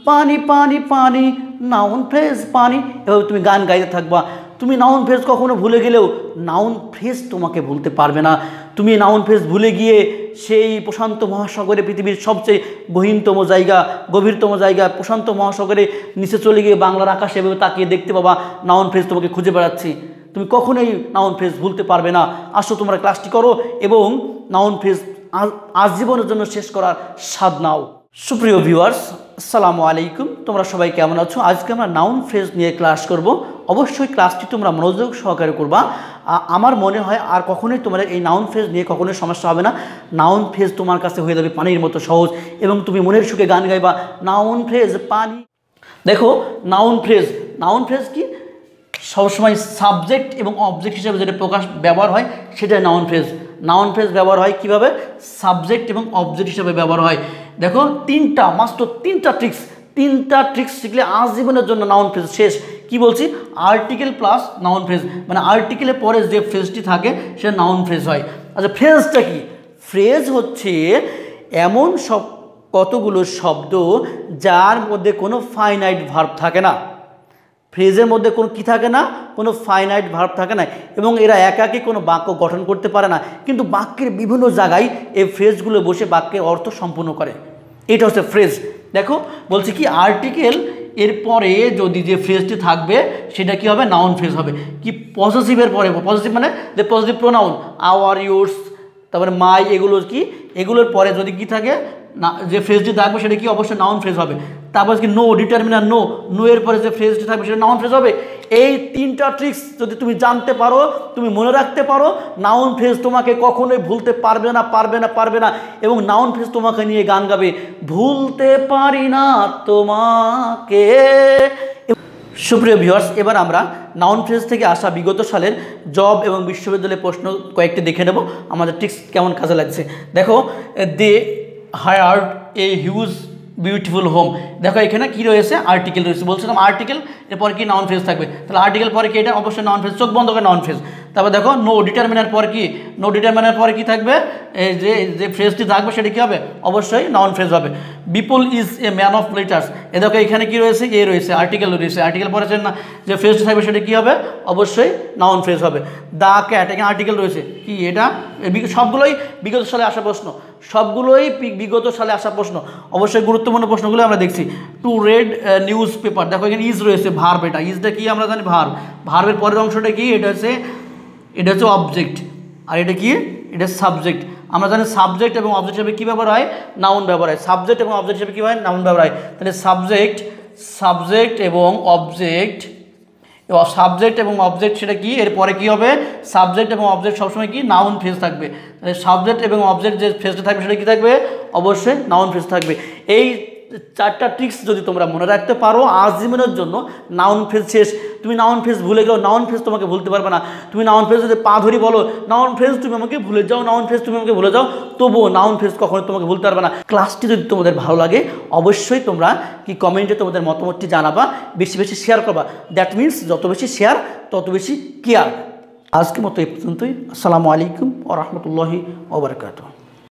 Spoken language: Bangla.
পানি পানি পানি, নাউন ফ্রেজ পানি। এভাবে তুমি গান গাইতে থাকবা। তুমি নাউন ফ্রেজ কখনো ভুলে গেলেও নাউন ফ্রেজ তোমাকে ভুলতে পারবে না। তুমি নাউন ফ্রেজ ভুলে গিয়ে সেই প্রশান্ত মহাসাগরে, পৃথিবীর সবচেয়ে গভীরতম জায়গা প্রশান্ত মহাসাগরে নিচে চলে গিয়ে বাংলার আকাশে এভাবে তাকিয়ে দেখতে পাবা নাউন ফ্রেজ তোমাকে খুঁজে বেড়াচ্ছি। তুমি কখনোই নাউন ফ্রেজ ভুলতে পারবে না। আসো তোমরা ক্লাসটি করো এবং নাউন ফ্রেজ আজীবনের জন্য শেষ করার স্বাদ নাও। সুপ্রিয় ভিউয়ার্স, আসসালামু আলাইকুম। তোমরা সবাই কেমন আছো? আজকে আমরা নাউন ফ্রেজ নিয়ে ক্লাস করব। অবশ্যই ক্লাসটি তোমরা মনোযোগ সহকারে করবা। আমার মনে হয় আর কখনোই তোমাদের এই নাউন ফ্রেজ নিয়ে কখনোই সমস্যা হবে না। নাউন ফ্রেজ তোমার কাছে হয়ে যাবে পানির মতো সহজ এবং তুমি মনের সুখে গান গাইবা নাউন ফ্রেজ পানি। দেখো, নাউন ফ্রেজ কি? সবসময় সাবজেক্ট এবং অবজেক্ট হিসেবে যেটা ব্যবহার হয় সেটাই নাউন ফ্রেজ ব্যবহার হয় কীভাবে? সাবজেক্ট এবং অবজেক্ট হিসেবে ব্যবহার হয়। দেখো, মাত্র তিনটা ট্রিক্স শিখলে আজীবনের জন্য নাউন ফ্রেজ শেষ। কি বলছি? আর্টিকেল প্লাস নাউন ফ্রেজ, মানে আর্টিকেলের পরে যে ফ্রেজটি থাকে সেটা নাউন ফ্রেজ হয়। আচ্ছা, ফ্রেজটা কি? ফ্রেজ হচ্ছে এমন কতগুলো শব্দ যার মধ্যে কোনো ফাইনাইট ভার্ব থাকে না। ফ্রেজের মধ্যে কোনো কি থাকে না? কোনো ফাইনাইট ভার্ব থাকে না এবং এরা একাকী কোনো বাক্য গঠন করতে পারে না, কিন্তু বাক্যের বিভিন্ন জায়গায় এই ফ্রেজগুলো বসে বাক্যের অর্থ সম্পূর্ণ করে। এটা হচ্ছে ফ্রেজ। দেখো, বলছি কি, আর্টিকেল এরপরে যদি যে ফ্রেজটি থাকবে সেটা কি হবে? নাউন ফ্রেজ হবে। কি? পজিটিভের পরে, পজিটিভ মানে যে পজিটিভ প্রোনাউন, আওয়ার, ইয়োর্স, তারপরে মাই, এগুলোর পরে যদি কি থাকে না, যে ফ্রেজটি থাকবে সেটা কি? অবশ্যই নাউন ফ্রেজ হবে। তারপর কি? নো, ডিটারমিনার নো এর পরে যে ফ্রেজটি থাকবে সেটা নাউন ফ্রেজ হবে। এই তিনটা ট্রিক্স যদি তুমি জানতে পারো, তুমি মনে রাখতে পারো, নাউন ফ্রেজ তোমাকে কখনোই ভুলতে পারবে না এবং নাউন ফ্রেজ তোমাকে নিয়ে গান গাবে, ভুলতে পারি না তোমাকে। সুপ্রিয় ভিউয়ার্স, এবার আমরা নাউন ফ্রেজ থেকে আসা বিগত সালের জব এবং বিশ্ববিদ্যালয়ের প্রশ্ন কয়েকটি দেখে নেব, আমাদের ট্রিক্স কেমন কাজে লাগছে। দেখো, they hired a huge beautiful home. দেখো, এখানে কি রয়েছে? আর্টিকেল রয়েছে। বলছিলাম আর্টিকেল এরপর কি? নাউন ফ্রেজ থাকবে। তাহলে আর্টিকেল পরে কি? এটা অবশ্যই নাউন ফ্রেজ, চোখ বন্ধ করে নাউন ফ্রেজ। তারপর দেখো, নো ডিটারমিনার পরে কি? নো ডিটারমিনার পরে কি থাকবে? এই যে ফ্রেজটি থাকবে সেটা কী হবে? অবশ্যই নাউন ফ্রেজ হবে। Bipul is a man of letters. এ দেখো, এখানে কি রয়েছে? এ রয়েছে, আর্টিকেল রয়েছে। আর্টিকেল পরে যে ফ্রেজটি থাকবে সেটা কী হবে? অবশ্যই নাউন ফ্রেজ হবে। দ্য ক্যাট, এখানে আর্টিকেল রয়েছে। কি এটা? সবগুলোই বিগত সালে আসা প্রশ্ন, অবশ্যই গুরুত্বপূর্ণ প্রশ্নগুলো আমরা দেখছি। To read newspaper. দেখো, এখানে ইজ রয়েছে, ভার্ব। ইজটা কি আমরা জানি? ভার্বের পরের অংশটা কি? এটা হচ্ছে অবজেক্ট, আর এটা কি? এটা সাবজেক্ট। আমরা জানি সাবজেক্ট এবং অবজেক্ট হিসেবে কী ব্যবহার হয়? নাউন ব্যবহার হয়। সাবজেক্ট এবং অবজেক্ট হিসেবে কী হয়? নাউন ব্যবহার হয়। তাহলে সাবজেক্ট এবং অবজেক্ট সেটা কি? এরপরে কি হবে? সাবজেক্ট এবং অবজেক্ট সবসময় কি? নাউন ফ্রেজ থাকবে। তাহলে সাবজেক্ট এবং অবজেক্ট যে ফ্রেজটা থাকবে সেটা কি থাকবে? অবশ্যই নাউন ফ্রেজ থাকবে। এই চারটা ট্রিক্স যদি তোমরা মনে রাখতে পারো, আজীবনের জন্য নাউন ফ্রেজ শেষ। তুমি নাউন ফ্রেজ ভুলে গেলেও নাউন ফ্রেজ তোমাকে ভুলতে পারবে না। তুমি নাউন ফ্রেজ যদি পা ধরি বলো, নাউন ফ্রেজ তুমি আমাকে ভুলে যাও, তবুও নাউন ফ্রেজ কখনো তোমাকে ভুলতে পারবে না। ক্লাসটি যদি তোমাদের ভালো লাগে, অবশ্যই তোমরা কি কমেন্টে তোমাদের মতামতটি জানাবা, বেশি শেয়ার করবা। দ্যাট মিনস যত বেশি শেয়ার তত বেশি কেয়ার। আজকের মতো এই পর্যন্তই। আসসালামু আলাইকুম ওয়া রাহমাতুল্লাহি ওয়া বারাকাতুহু।